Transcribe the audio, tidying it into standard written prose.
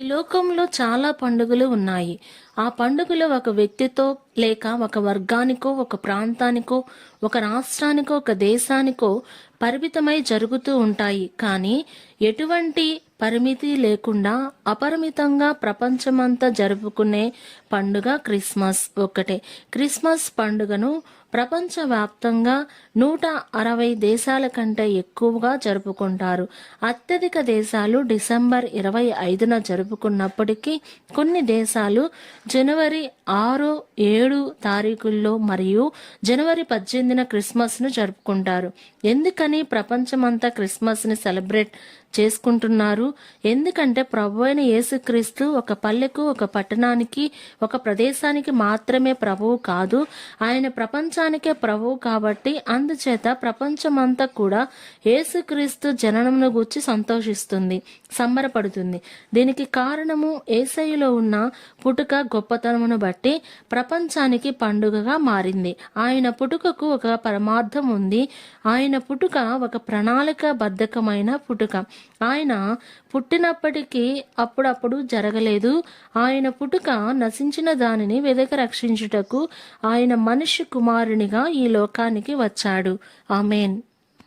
ఈ లోకంలో చాలా పండుగలు ఉన్నాయి. ఆ పండుగలు ఒక వ్యక్తితో లేక ఒక వర్గానికో, ఒక ప్రాంతానికో, ఒక రాష్ట్రానికో, ఒక దేశానికో పరిమితమై జరుగుతూ ఉంటాయి. కానీ ఎటువంటి పరిమితి లేకుండా అపరిమితంగా ప్రపంచమంతా జరుపుకునే పండుగ క్రిస్మస్ ఒక్కటే. క్రిస్మస్ పండుగను ప్రపంచవ్యాప్తంగా 160 దేశాల కంటే ఎక్కువగా జరుపుకుంటారు. అత్యధిక దేశాలు డిసెంబర్ 25న జరుపుకున్నప్పటికీ కొన్ని దేశాలు జనవరి 6, 7 తారీఖుల్లో మరియు జనవరి 18న క్రిస్మస్ను జరుపుకుంటారు. ఎందుకని ప్రపంచమంతా క్రిస్మస్ని సెలబ్రేట్ చేసుకుంటున్నారు? ఎందుకంటే ప్రభు అయిన యేసుక్రీస్తు ఒక పల్లెకు, ఒక పట్టణానికి, ఒక ప్రదేశానికి మాత్రమే ప్రభువు కాదు, ఆయన ప్రపంచానికే ప్రభువు. కాబట్టి అందుచేత ప్రపంచమంతా కూడా యేసుక్రీస్తు జననమును గూర్చి సంతోషిస్తుంది, సంబరపడుతుంది. దీనికి కారణము యేసయ్యలో ఉన్న పుట్టుక గొప్పతనమును బట్టి ప్రపంచానికి పండుగగా మారింది. ఆయన పుట్టుకకు ఒక పరమార్థం ఉంది. ఆయన పుట్టుక ఒక ప్రణాళిక బద్ధకమైన పుట్టుక. ఆయన పుట్టినప్పటికీ అప్పుడప్పుడు జరగలేదు. ఆయన పుట్టుక నశించిన దానిని వెదక రక్షించుటకు ఆయన మనిషి కుమారునిగా ఈ లోకానికి వచ్చాడు. ఆమేన్.